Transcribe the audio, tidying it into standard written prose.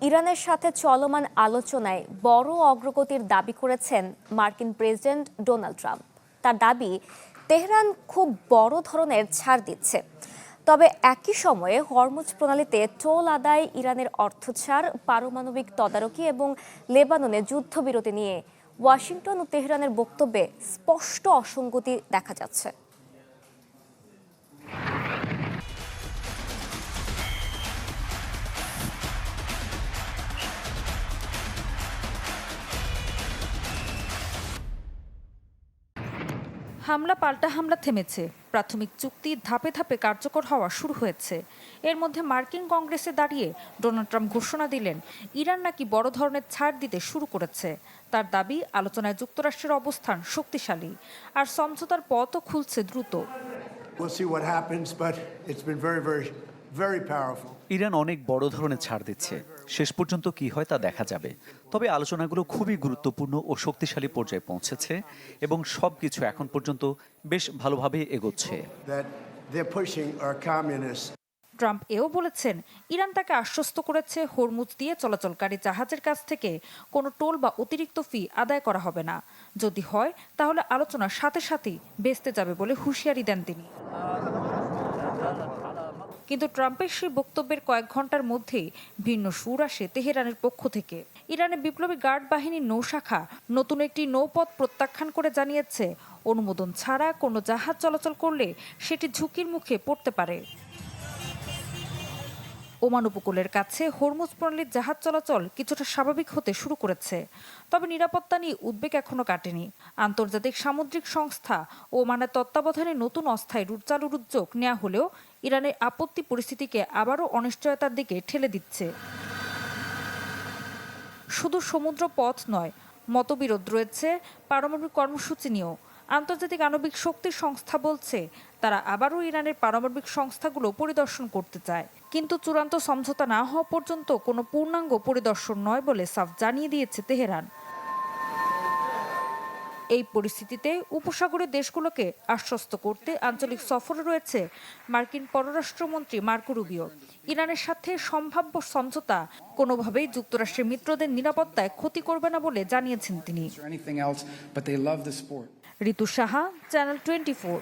ইরানের সাথে চলমান আলোচনায় বড় অগ্রগতির দাবি করেছেন মার্কিন প্রেসিডেন্ট ডোনাল্ড ট্রাম্প। তার দাবি, তেহরান খুব বড় ধরনের ছাড় দিচ্ছে। তবে একই সময়ে হরমুজ প্রণালীতে টোল আদায়, ইরানের অর্থ ছাড়, পারমাণবিক তদারকি এবং লেবাননে যুদ্ধবিরতি নিয়ে ওয়াশিংটন ও তেহরানের বক্তব্যে স্পষ্ট অসঙ্গতি দেখা যাচ্ছে। হামলা পাল্টা হামলা থেমেছে, প্রাথমিক চুক্তি ধাপে ধাপে কার্যকর হওয়া শুরু হয়েছে। এর মধ্যে মার্কিন কংগ্রেসে দাঁড়িয়ে ডোনাল্ড ট্রাম্প ঘোষণা দিলেন ইরান নাকি বড় ধরনের ছাড় দিতে শুরু করেছে। তার দাবি, আলোচনায় যুক্তরাষ্ট্রের অবস্থান শক্তিশালী আর সমঝোতার পথও খুলছে দ্রুত। ইরান অনেক বড় ধরনের ছাড় দিচ্ছে, শেষ পর্যন্ত কি হয় তা দেখা যাবে। তবে আলোচনাগুলো খুবই গুরুত্বপূর্ণ ও শক্তিশালী পর্যায়ে পৌঁছেছে এবং সবকিছু এখন পর্যন্ত বেশ ভালোভাবে এগোচ্ছে। ট্রাম্প এও বলেছেন, ইরান তাকে আশ্বস্ত করেছে হরমুজ দিয়ে চলাচলকারী জাহাজের কাছ থেকে কোনো টোল বা অতিরিক্ত ফি আদায় করা হবে না। যদি হয় তাহলে আলোচনার সাথে সাথেই ভেস্তে যাবে বলে হুঁশিয়ারি দেন তিনি। কিন্তু ট্রাম্পের সেই বক্তব্যের কয়েক ঘন্টার মধ্যেই ভিন্ন সুর আসে তেহরানের পক্ষ থেকে। ইরানের বিপ্লবী গার্ড বাহিনীর নৌশাখা নতুন একটি নৌপথ প্রত্যাখ্যান করে জানিয়েছে, অনুমোদন ছাড়া কোনো জাহাজ চলাচল করলে সেটি ঝুঁকির মুখে পড়তে পারে। ওমান উপকূলের কাছে হরমুজ প্রণালীর জাহাজ চলাচল কিছুটা স্বাভাবিক হতে শুরু করেছে। তবে নিরাপত্তা নিয়ে উদ্বেগ এখনো কাটেনি। আন্তর্জাতিক সামুদ্রিক সংস্থা ওমানের তত্ত্বাবধানে নতুন অস্থায়ী রুট চালুর উদ্যোগ নেওয়া হলেও ইরানের আপত্তি পরিস্থিতিকে আবারও অনিশ্চয়তার দিকে ঠেলে দিচ্ছে। শুধু সমুদ্র পথ নয়, মতবিরোধ রয়েছে পারমাণবিক কর্মসূচি নিয়েও। আন্তর্জাতিক আণবিক শক্তি সংস্থা বলছে তারা আবারও ইরানের পারমাণবিক সংস্থাগুলো পরিদর্শন করতে চায়, কিন্তু চূড়ান্ত সমঝোতা না হওয়া পর্যন্ত কোনো পূর্ণাঙ্গ পরিদর্শন নয় বলে সাফ জানিয়ে দিয়েছে তেহরান। এই পরিস্থিতিতে উপসাগরের দেশগুলোকে আশ্বস্ত করতে আঞ্চলিক সফরে রয়েছে মার্কিন পররাষ্ট্রমন্ত্রী মার্কো রুবিও। ইরানের সাথে সম্ভাব্য সমঝোতা কোনোভাবেই যুক্তরাষ্ট্রের মিত্রদের নিরাপত্তায় ক্ষতি করবে না বলে জানিয়েছেন তিনি। ঋতু সাহা, চ্যানেল 24।